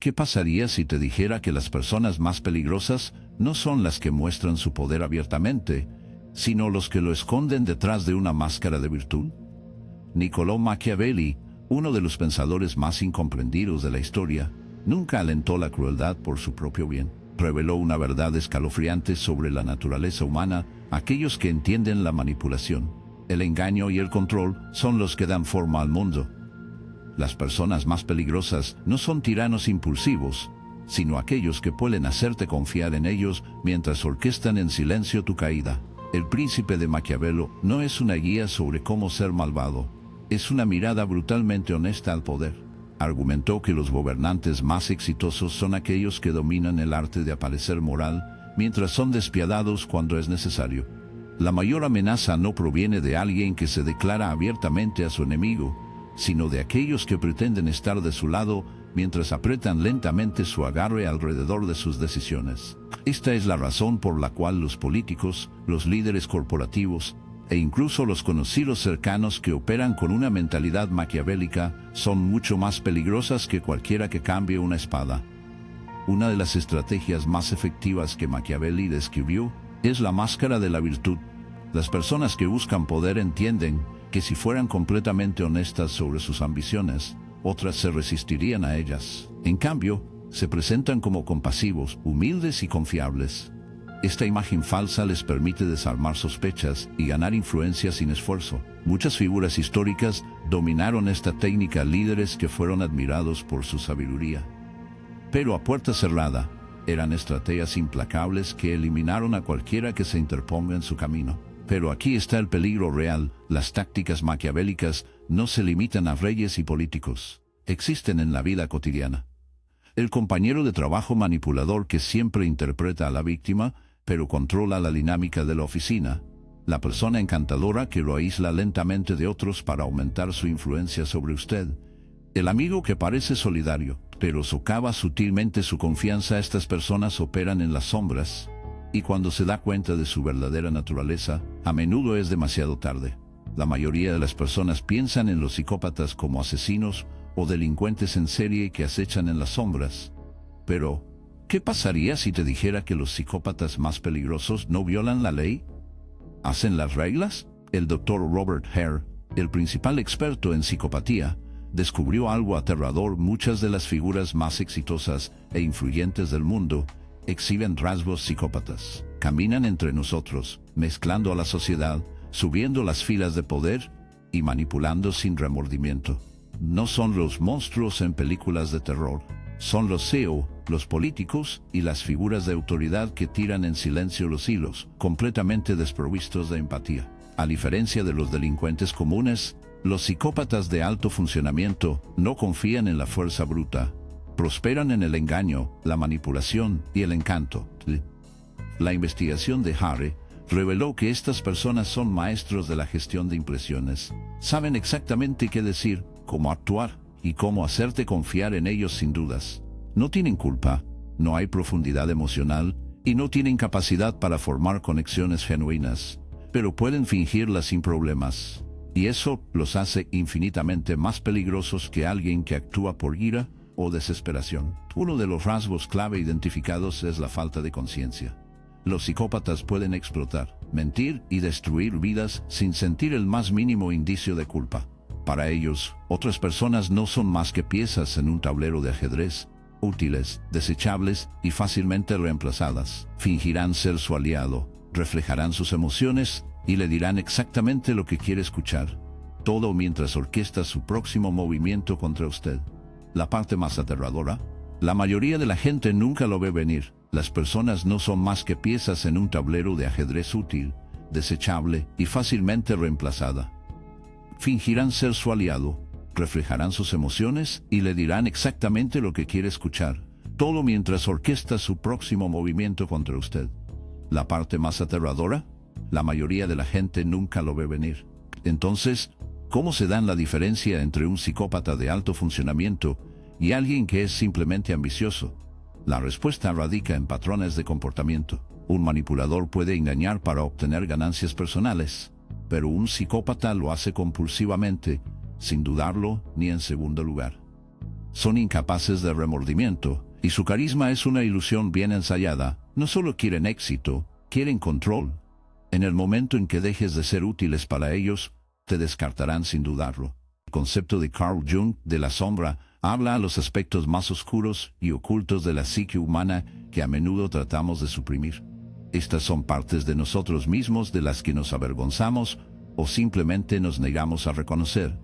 ¿Qué pasaría si te dijera que las personas más peligrosas no son las que muestran su poder abiertamente, sino los que lo esconden detrás de una máscara de virtud? Niccolò Machiavelli, uno de los pensadores más incomprendidos de la historia, nunca alentó la crueldad por su propio bien. Reveló una verdad escalofriante sobre la naturaleza humana. Aquellos que entienden la manipulación, el engaño y el control son los que dan forma al mundo. Las personas más peligrosas no son tiranos impulsivos, sino aquellos que pueden hacerte confiar en ellos mientras orquestan en silencio tu caída. El Príncipe de Maquiavelo no es una guía sobre cómo ser malvado, es una mirada brutalmente honesta al poder. Argumentó que los gobernantes más exitosos son aquellos que dominan el arte de aparecer moral, mientras son despiadados cuando es necesario. La mayor amenaza no proviene de alguien que se declara abiertamente a su enemigo, sino de aquellos que pretenden estar de su lado mientras apretan lentamente su agarre alrededor de sus decisiones. Esta es la razón por la cual los políticos, los líderes corporativos e incluso los conocidos cercanos que operan con una mentalidad maquiavélica son mucho más peligrosas que cualquiera que cambie una espada. Una de las estrategias más efectivas que Machiavelli describió es la máscara de la virtud. Las personas que buscan poder entienden que si fueran completamente honestas sobre sus ambiciones, otras se resistirían a ellas. En cambio, se presentan como compasivos, humildes y confiables. Esta imagen falsa les permite desarmar sospechas y ganar influencia sin esfuerzo. Muchas figuras históricas dominaron esta técnica, líderes que fueron admirados por su sabiduría. Pero a puerta cerrada, eran estrategias implacables que eliminaron a cualquiera que se interponga en su camino. Pero aquí está el peligro real. Las tácticas maquiavélicas no se limitan a reyes y políticos. Existen en la vida cotidiana. El compañero de trabajo manipulador que siempre interpreta a la víctima, pero controla la dinámica de la oficina. La persona encantadora que lo aísla lentamente de otros para aumentar su influencia sobre usted. El amigo que parece solidario, pero socava sutilmente su confianza. Estas personas operan en las sombras, y cuando se da cuenta de su verdadera naturaleza, a menudo es demasiado tarde. La mayoría de las personas piensan en los psicópatas como asesinos o delincuentes en serie que acechan en las sombras. Pero, ¿qué pasaría si te dijera que los psicópatas más peligrosos no violan la ley? ¿Hacen las reglas? El Dr. Robert Hare, el principal experto en psicopatía, descubrió algo aterrador. Muchas de las figuras más exitosas e influyentes del mundo exhiben rasgos psicópatas. Caminan entre nosotros, mezclando a la sociedad, subiendo las filas de poder y manipulando sin remordimiento. No son los monstruos en películas de terror, son los CEO, los políticos y las figuras de autoridad que tiran en silencio los hilos, completamente desprovistos de empatía. A diferencia de los delincuentes comunes, los psicópatas de alto funcionamiento no confían en la fuerza bruta. Prosperan en el engaño, la manipulación y el encanto. La investigación de Hare reveló que estas personas son maestros de la gestión de impresiones. Saben exactamente qué decir, cómo actuar y cómo hacerte confiar en ellos sin dudas. No tienen culpa, no hay profundidad emocional y no tienen capacidad para formar conexiones genuinas, pero pueden fingirlas sin problemas. Y eso los hace infinitamente más peligrosos que alguien que actúa por ira o desesperación. Uno de los rasgos clave identificados es la falta de conciencia. Los psicópatas pueden explotar, mentir y destruir vidas sin sentir el más mínimo indicio de culpa. Para ellos, otras personas no son más que piezas en un tablero de ajedrez, útiles, desechables y fácilmente reemplazadas. Fingirán ser su aliado, reflejarán sus emociones y le dirán exactamente lo que quiere escuchar. Todo mientras orquesta su próximo movimiento contra usted. La parte más aterradora: la mayoría de la gente nunca lo ve venir. Las personas no son más que piezas en un tablero de ajedrez útil, desechable y fácilmente reemplazada. Fingirán ser su aliado, reflejarán sus emociones y le dirán exactamente lo que quiere escuchar, todo mientras orquesta su próximo movimiento contra usted. La parte más aterradora: la mayoría de la gente nunca lo ve venir. Entonces, ¿cómo se dan la diferencia entre un psicópata de alto funcionamiento y alguien que es simplemente ambicioso? La respuesta radica en patrones de comportamiento. Un manipulador puede engañar para obtener ganancias personales, pero un psicópata lo hace compulsivamente, sin dudarlo ni en segundo lugar. Son incapaces de remordimiento, y su carisma es una ilusión bien ensayada. No solo quieren éxito, quieren control. En el momento en que dejes de ser útiles para ellos, te descartarán sin dudarlo. El concepto de Carl Jung de la sombra habla a los aspectos más oscuros y ocultos de la psique humana que a menudo tratamos de suprimir. Estas son partes de nosotros mismos de las que nos avergonzamos o simplemente nos negamos a reconocer.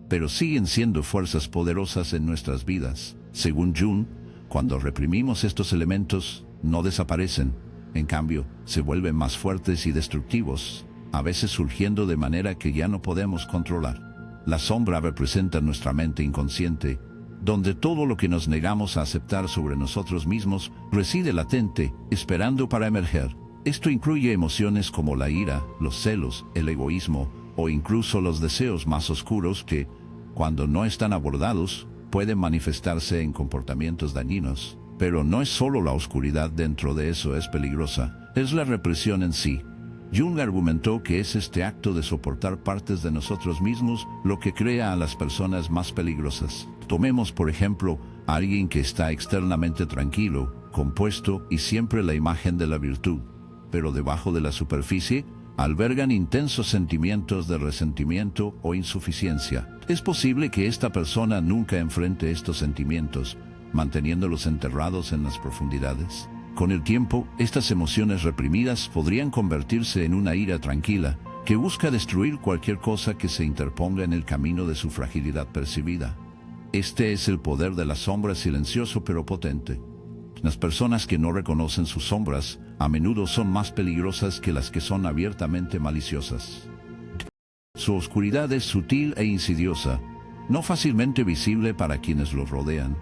Pero siguen siendo fuerzas poderosas en nuestras vidas. Según Jung, cuando reprimimos estos elementos, no desaparecen. En cambio, se vuelven más fuertes y destructivos, a veces surgiendo de manera que ya no podemos controlar. La sombra representa nuestra mente inconsciente, donde todo lo que nos negamos a aceptar sobre nosotros mismos reside latente, esperando para emerger. Esto incluye emociones como la ira, los celos, el egoísmo o incluso los deseos más oscuros que, cuando no están abordados, pueden manifestarse en comportamientos dañinos. Pero no es solo la oscuridad dentro de eso es peligrosa, es la represión en sí. Jung argumentó que es este acto de soportar partes de nosotros mismos lo que crea a las personas más peligrosas. Tomemos, por ejemplo, a alguien que está externamente tranquilo, compuesto y siempre la imagen de la virtud, pero debajo de la superficie albergan intensos sentimientos de resentimiento o insuficiencia. Es posible que esta persona nunca enfrente estos sentimientos, manteniéndolos enterrados en las profundidades. Con el tiempo, estas emociones reprimidas podrían convertirse en una ira tranquila, que busca destruir cualquier cosa que se interponga en el camino de su fragilidad percibida. Este es el poder de la sombra silencioso pero potente. Las personas que no reconocen sus sombras, a menudo son más peligrosas que las que son abiertamente maliciosas. Su oscuridad es sutil e insidiosa, no fácilmente visible para quienes los rodean,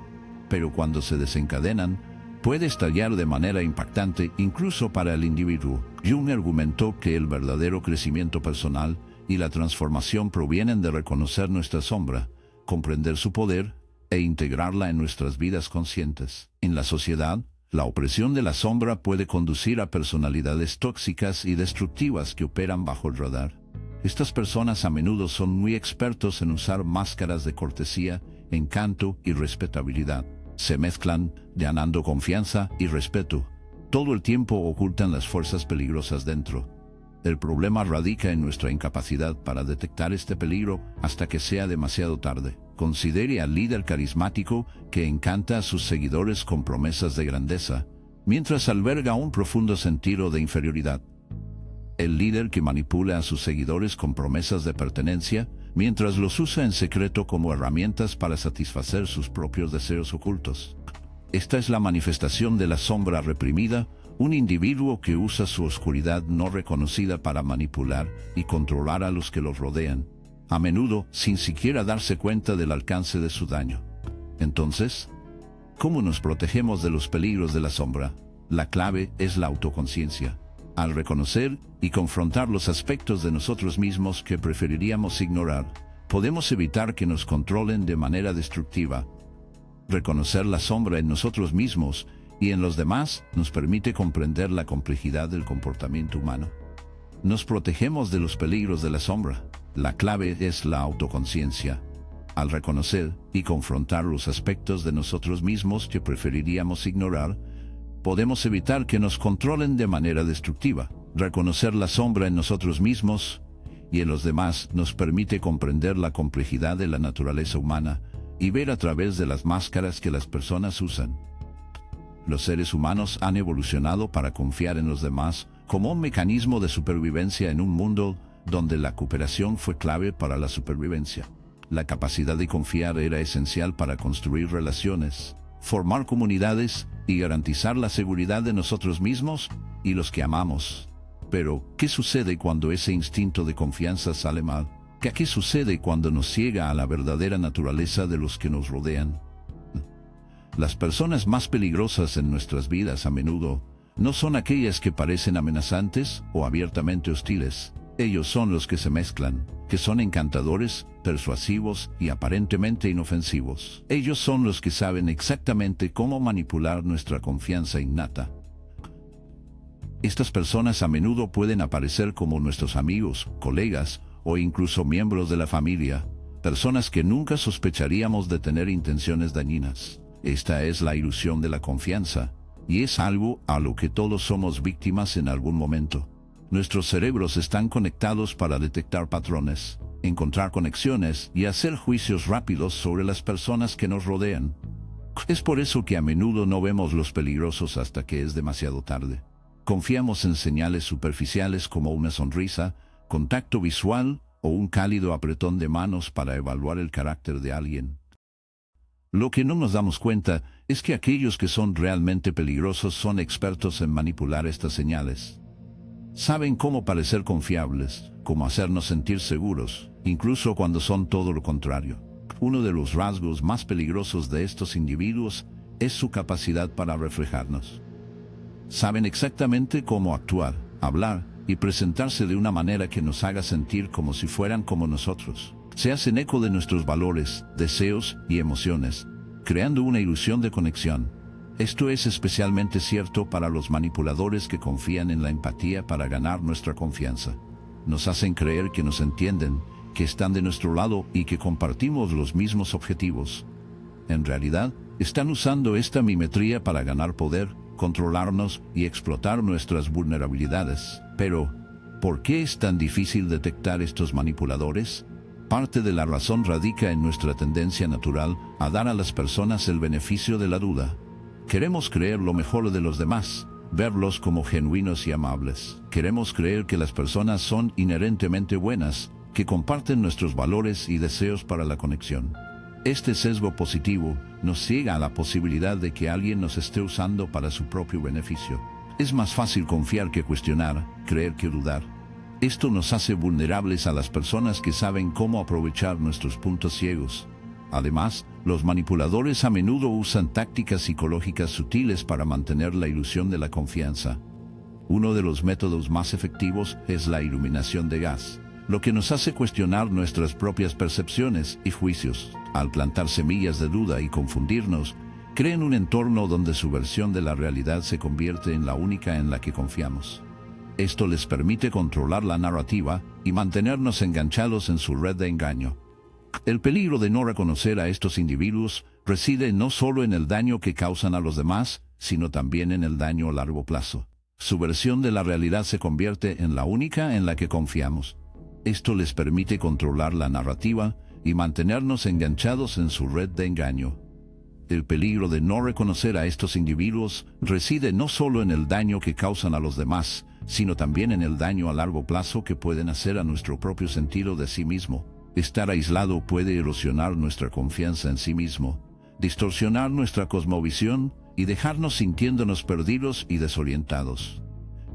pero cuando se desencadenan, puede estallar de manera impactante incluso para el individuo. Jung argumentó que el verdadero crecimiento personal y la transformación provienen de reconocer nuestra sombra, comprender su poder e integrarla en nuestras vidas conscientes. En la sociedad, la opresión de la sombra puede conducir a personalidades tóxicas y destructivas que operan bajo el radar. Estas personas a menudo son muy expertos en usar máscaras de cortesía, encanto y respetabilidad. Se mezclan, ganando confianza y respeto. Todo el tiempo ocultan las fuerzas peligrosas dentro. El problema radica en nuestra incapacidad para detectar este peligro hasta que sea demasiado tarde. Considere al líder carismático que encanta a sus seguidores con promesas de grandeza, mientras alberga un profundo sentido de inferioridad. El líder que manipula a sus seguidores con promesas de pertenencia, mientras los usa en secreto como herramientas para satisfacer sus propios deseos ocultos. Esta es la manifestación de la sombra reprimida, un individuo que usa su oscuridad no reconocida para manipular y controlar a los que los rodean, a menudo sin siquiera darse cuenta del alcance de su daño. Entonces, ¿cómo nos protegemos de los peligros de la sombra? La clave es la autoconciencia. Al reconocer y confrontar los aspectos de nosotros mismos que preferiríamos ignorar, podemos evitar que nos controlen de manera destructiva. Reconocer la sombra en nosotros mismos y en los demás nos permite comprender la complejidad del comportamiento humano. Nos protegemos de los peligros de la sombra. La clave es la autoconciencia. Al reconocer y confrontar los aspectos de nosotros mismos que preferiríamos ignorar, podemos evitar que nos controlen de manera destructiva. Reconocer la sombra en nosotros mismos y en los demás nos permite comprender la complejidad de la naturaleza humana y ver a través de las máscaras que las personas usan. Los seres humanos han evolucionado para confiar en los demás como un mecanismo de supervivencia en un mundo donde la cooperación fue clave para la supervivencia. La capacidad de confiar era esencial para construir relaciones, formar comunidades y garantizar la seguridad de nosotros mismos y los que amamos. Pero, ¿qué sucede cuando ese instinto de confianza sale mal? ¿Qué sucede cuando nos ciega a la verdadera naturaleza de los que nos rodean? Las personas más peligrosas en nuestras vidas a menudo no son aquellas que parecen amenazantes o abiertamente hostiles. Ellos son los que se mezclan, que son encantadores, persuasivos y aparentemente inofensivos. Ellos son los que saben exactamente cómo manipular nuestra confianza innata. Estas personas a menudo pueden aparecer como nuestros amigos, colegas o incluso miembros de la familia, Personas que nunca sospecharíamos de tener intenciones dañinas. Esta es la ilusión de la confianza, y es algo a lo que todos somos víctimas en algún momento. Nuestros cerebros están conectados para detectar patrones, encontrar conexiones y hacer juicios rápidos sobre las personas que nos rodean. Es por eso que a menudo no vemos los peligrosos hasta que es demasiado tarde. Confiamos en señales superficiales como una sonrisa, contacto visual o un cálido apretón de manos para evaluar el carácter de alguien. Lo que no nos damos cuenta es que aquellos que son realmente peligrosos son expertos en manipular estas señales. Saben cómo parecer confiables, cómo hacernos sentir seguros, incluso cuando son todo lo contrario. Uno de los rasgos más peligrosos de estos individuos es su capacidad para reflejarnos. Saben exactamente cómo actuar, hablar y presentarse de una manera que nos haga sentir como si fueran como nosotros. Se hacen eco de nuestros valores, deseos y emociones, creando una ilusión de conexión. Esto es especialmente cierto para los manipuladores que confían en la empatía para ganar nuestra confianza. Nos hacen creer que nos entienden, que están de nuestro lado y que compartimos los mismos objetivos. En realidad, están usando esta mimetría para ganar poder, controlarnos y explotar nuestras vulnerabilidades. Pero, ¿por qué es tan difícil detectar estos manipuladores? Parte de la razón radica en nuestra tendencia natural a dar a las personas el beneficio de la duda. Queremos creer lo mejor de los demás, verlos como genuinos y amables. Queremos creer que las personas son inherentemente buenas, que comparten nuestros valores y deseos para la conexión. Este sesgo positivo nos ciega a la posibilidad de que alguien nos esté usando para su propio beneficio. Es más fácil confiar que cuestionar, creer que dudar. Esto nos hace vulnerables a las personas que saben cómo aprovechar nuestros puntos ciegos. Además, los manipuladores a menudo usan tácticas psicológicas sutiles para mantener la ilusión de la confianza. Uno de los métodos más efectivos es la iluminación de gas, lo que nos hace cuestionar nuestras propias percepciones y juicios. Al plantar semillas de duda y confundirnos, crean un entorno donde su versión de la realidad se convierte en la única en la que confiamos. Esto les permite controlar la narrativa y mantenernos enganchados en su red de engaño. El peligro de no reconocer a estos individuos reside no solo en el daño que causan a los demás, sino también en el daño a largo plazo. Su versión de la realidad se convierte en la única en la que confiamos. Esto les permite controlar la narrativa y mantenernos enganchados en su red de engaño. El peligro de no reconocer a estos individuos reside no solo en el daño que causan a los demás, sino también en el daño a largo plazo que pueden hacer a nuestro propio sentido de sí mismo. Estar aislado puede erosionar nuestra confianza en sí mismo, distorsionar nuestra cosmovisión y dejarnos sintiéndonos perdidos y desorientados.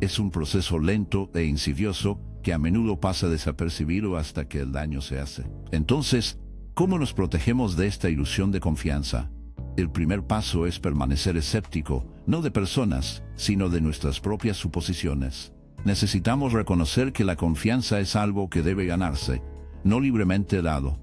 Es un proceso lento e insidioso que a menudo pasa desapercibido hasta que el daño se hace. Entonces, ¿cómo nos protegemos de esta ilusión de confianza? El primer paso es permanecer escéptico, no de personas, sino de nuestras propias suposiciones. Necesitamos reconocer que la confianza es algo que debe ganarse, no libremente dado.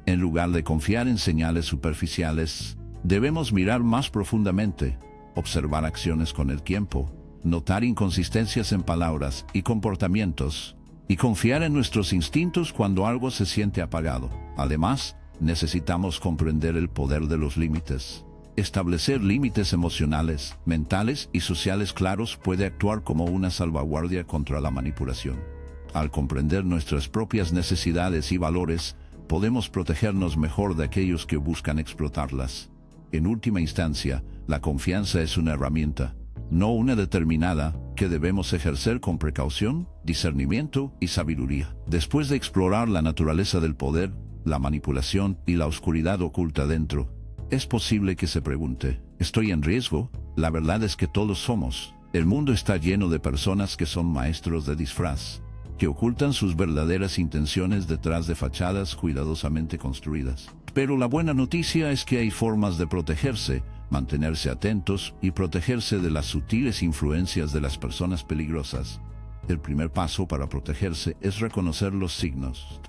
En lugar de confiar en señales superficiales, debemos mirar más profundamente, observar acciones con el tiempo, notar inconsistencias en palabras y comportamientos, y confiar en nuestros instintos cuando algo se siente apagado. Además, necesitamos comprender el poder de los límites. Establecer límites emocionales, mentales y sociales claros puede actuar como una salvaguardia contra la manipulación. Al comprender nuestras propias necesidades y valores, podemos protegernos mejor de aquellos que buscan explotarlas. En última instancia, la confianza es una herramienta, no una determinada, que debemos ejercer con precaución, discernimiento y sabiduría. Después de explorar la naturaleza del poder, la manipulación y la oscuridad oculta dentro, es posible que se pregunte, ¿estoy en riesgo? La verdad es que todos somos. El mundo está lleno de personas que son maestros de disfraz, que ocultan sus verdaderas intenciones detrás de fachadas cuidadosamente construidas. Pero la buena noticia es que hay formas de protegerse, mantenerse atentos y protegerse de las sutiles influencias de las personas peligrosas. El primer paso para protegerse es reconocer los signos.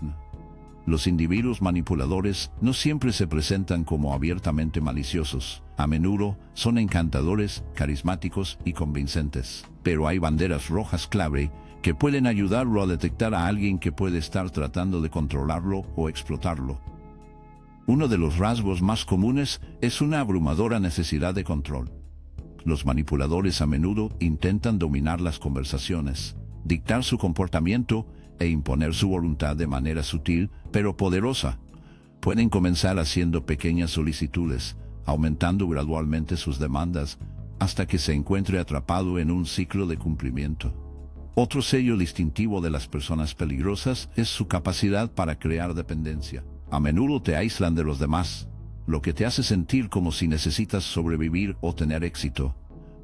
Los individuos manipuladores no siempre se presentan como abiertamente maliciosos. A menudo son encantadores, carismáticos y convincentes. Pero hay banderas rojas clave que pueden ayudarlo a detectar a alguien que puede estar tratando de controlarlo o explotarlo. Uno de los rasgos más comunes es una abrumadora necesidad de control. Los manipuladores a menudo intentan dominar las conversaciones, dictar su comportamiento e imponer su voluntad de manera sutil pero poderosa. Pueden comenzar haciendo pequeñas solicitudes, aumentando gradualmente sus demandas hasta que se encuentre atrapado en un ciclo de cumplimiento. Otro sello distintivo de las personas peligrosas es su capacidad para crear dependencia. A menudo te aíslan de los demás, lo que te hace sentir como si necesitas sobrevivir o tener éxito.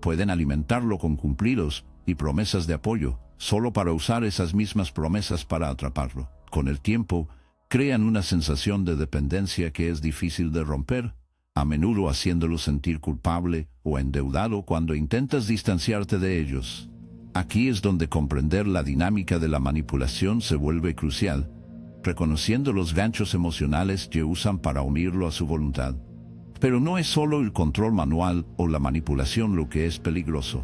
Pueden alimentarlo con cumplidos y promesas de apoyo, solo para usar esas mismas promesas para atraparlo. Con el tiempo, crean una sensación de dependencia que es difícil de romper, a menudo haciéndolo sentir culpable o endeudado cuando intentas distanciarte de ellos. Aquí es donde comprender la dinámica de la manipulación se vuelve crucial, reconociendo los ganchos emocionales que usan para unirlo a su voluntad. Pero no es solo el control manual o la manipulación lo que es peligroso.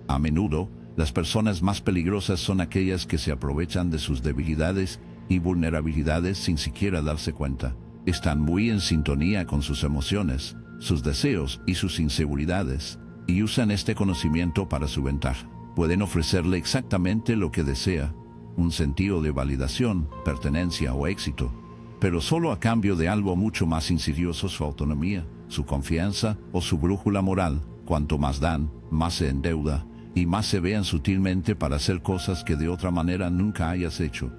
A menudo, las personas más peligrosas son aquellas que se aprovechan de sus debilidades y vulnerabilidades sin siquiera darse cuenta. Están muy en sintonía con sus emociones, sus deseos y sus inseguridades, y usan este conocimiento para su ventaja. Pueden ofrecerle exactamente lo que desea, un sentido de validación, pertenencia o éxito, pero solo a cambio de algo mucho más insidioso: su autonomía, su confianza o su brújula moral. Cuanto más dan, más se endeuda y más se vean sutilmente para hacer cosas que de otra manera nunca hayas hecho.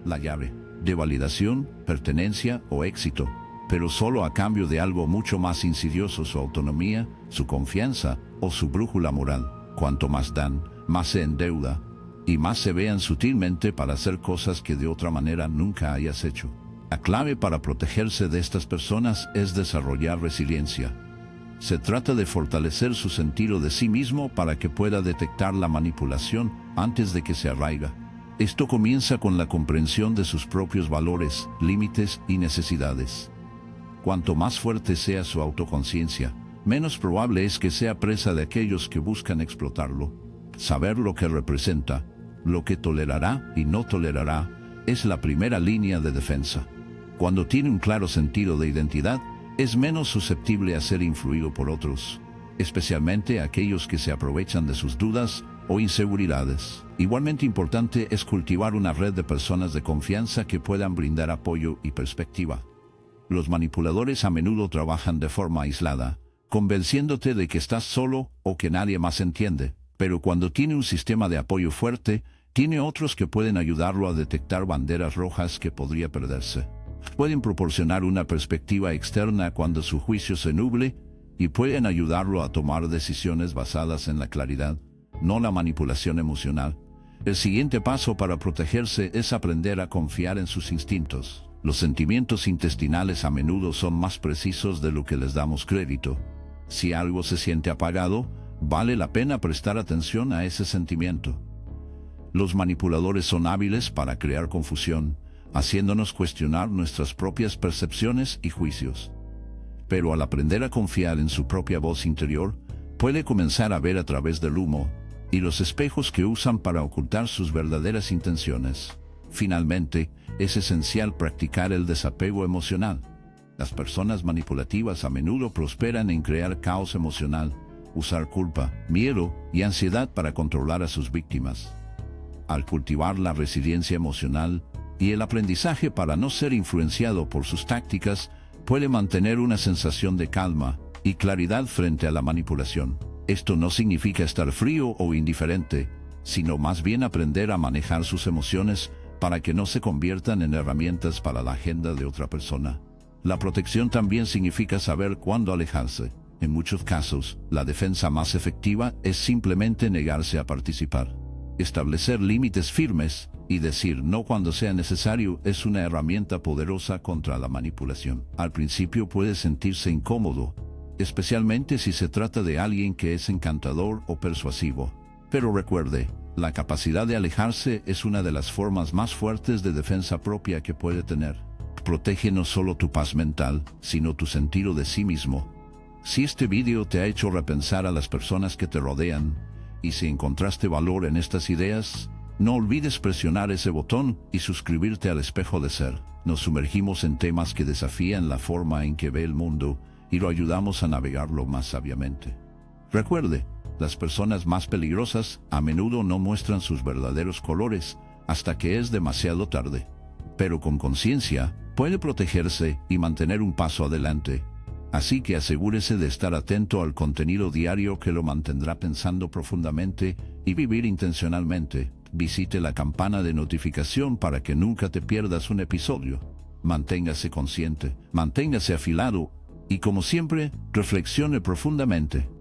La llave de validación, pertenencia o éxito, pero solo a cambio de algo mucho más insidioso: su autonomía, su confianza o su brújula moral. Cuanto más dan, más se endeuda y más se vean sutilmente para hacer cosas que de otra manera nunca hayas hecho. La clave para protegerse de estas personas es desarrollar resiliencia. Se trata de fortalecer su sentido de sí mismo para que pueda detectar la manipulación antes de que se arraiga. Esto comienza con la comprensión de sus propios valores, límites y necesidades. Cuanto más fuerte sea su autoconciencia, menos probable es que sea presa de aquellos que buscan explotarlo. Saber lo que representa, lo que tolerará y no tolerará, es la primera línea de defensa. Cuando tiene un claro sentido de identidad, es menos susceptible a ser influido por otros, especialmente aquellos que se aprovechan de sus dudas o inseguridades. Igualmente importante es cultivar una red de personas de confianza que puedan brindar apoyo y perspectiva. Los manipuladores a menudo trabajan de forma aislada, convenciéndote de que estás solo o que nadie más entiende. Pero cuando tiene un sistema de apoyo fuerte, tiene otros que pueden ayudarlo a detectar banderas rojas que podría perderse. Pueden proporcionar una perspectiva externa cuando su juicio se nuble y pueden ayudarlo a tomar decisiones basadas en la claridad, no la manipulación emocional. El siguiente paso para protegerse es aprender a confiar en sus instintos. Los sentimientos intestinales a menudo son más precisos de lo que les damos crédito. Si algo se siente apagado, vale la pena prestar atención a ese sentimiento. Los manipuladores son hábiles para crear confusión, haciéndonos cuestionar nuestras propias percepciones y juicios. Pero al aprender a confiar en su propia voz interior, puede comenzar a ver a través del humo y los espejos que usan para ocultar sus verdaderas intenciones. Finalmente, es esencial practicar el desapego emocional. Las personas manipulativas a menudo prosperan en crear caos emocional, usar culpa, miedo y ansiedad para controlar a sus víctimas. Al cultivar la resiliencia emocional y el aprendizaje para no ser influenciado por sus tácticas, puede mantener una sensación de calma y claridad frente a la manipulación. Esto no significa estar frío o indiferente, sino más bien aprender a manejar sus emociones para que no se conviertan en herramientas para la agenda de otra persona. La protección también significa saber cuándo alejarse. En muchos casos, la defensa más efectiva es simplemente negarse a participar. Establecer límites firmes y decir no cuando sea necesario es una herramienta poderosa contra la manipulación. Al principio puede sentirse incómodo, especialmente si se trata de alguien que es encantador o persuasivo. Pero recuerde, la capacidad de alejarse es una de las formas más fuertes de defensa propia que puede tener. Protege no solo tu paz mental, sino tu sentido de sí mismo. Si este vídeo te ha hecho repensar a las personas que te rodean, y si encontraste valor en estas ideas, no olvides presionar ese botón y suscribirte al Espejo de Ser. Nos sumergimos en temas que desafían la forma en que ve el mundo y lo ayudamos a navegarlo más sabiamente. Recuerde, las personas más peligrosas a menudo no muestran sus verdaderos colores hasta que es demasiado tarde. Pero con conciencia, puede protegerse y mantener un paso adelante. Así que asegúrese de estar atento al contenido diario que lo mantendrá pensando profundamente y vivir intencionalmente. Visite la campana de notificación para que nunca te pierdas un episodio. Manténgase consciente, manténgase afilado y, como siempre, reflexione profundamente.